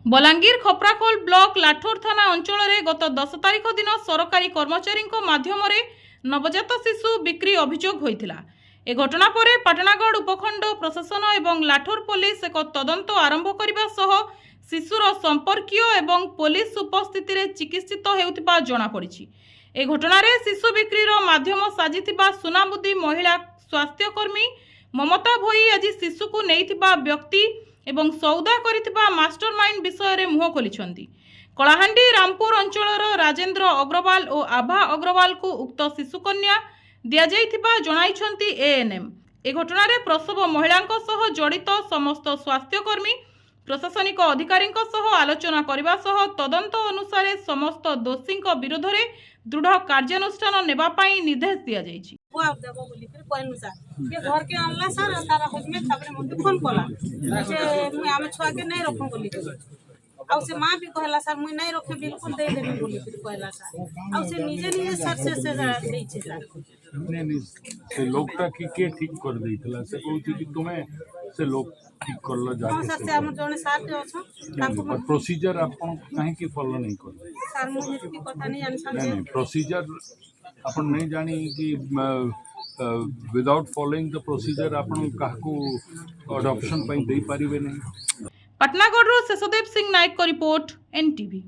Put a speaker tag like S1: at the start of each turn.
S1: Balangir Khaprakhol block लाठोर थाना अंचल में गत 10 तारिख दिन सरकारी कर्मचारी माध्यम नवजात शिशु बिक्री अभियोग होता। ए घटना पर पाटनागढ़ उपखंड प्रशासन और लाठोर पुलिस एक तदंत आरंभ करने सह शिशुर संपर्कीय और पुलिस उपस्थिति में चिकित्सित होता जमापड़ी। ए घटन शिशु बिक्री माध्यम साजि सुनामुदी महिला स्वास्थ्यकर्मी ममता भोई आज शिशु को नहीं व्यक्ति एवं सौदा करिथिबा मास्टरमाइंड विषय रे मुह खोलिछंती। कलाहांडी रामपुर अंचलर राजेंद्र अग्रवाल और आभा अग्रवाल को उक्त शिशुकन्या दिया जाइथिबा जणाइछंती एएनएम। ए घटना रे प्रसव महिलांक सह जड़ित समस्त स्वास्थ्यकर्मी प्रशासनिक अधिकारी सह आलोचना करने सह तदंत अनुसार समस्त दोषी विरोध में दृढ़ कार्यानुष्ठान नेबा पाई निर्देश दिया जाइछि।
S2: घर के आनला सर तारा होजमे तापरे मते फोन कला जे मुई आमे छुआ के नहीं रखूं बोली आ से मां भी कहला सर मुई नहीं रखे बिल्कुल दे देबे बोली कहला सर आ से निजे निजे सर से देई छे सर
S3: नहीं से लोकटा के ठीक कर देइतला से कहूची कि तुम्हें से लोक ठीक करलो जा
S2: हां सर से हम जने साथ अछो ताको
S3: प्रोसीजर आपन काहे की फॉलो नहीं कर
S2: सर मुझे की पता नहीं जानसन
S3: नहीं प्रोसीजर आपन नहीं जानी कि विदाउट फॉलोइंग द प्रोसीजर आपन काहको अडॉप्शन पई दे पारिबे नहीं।
S1: पाटनागढ़ शेषदेव सिंह नायक को रिपोर्ट एनटीवी।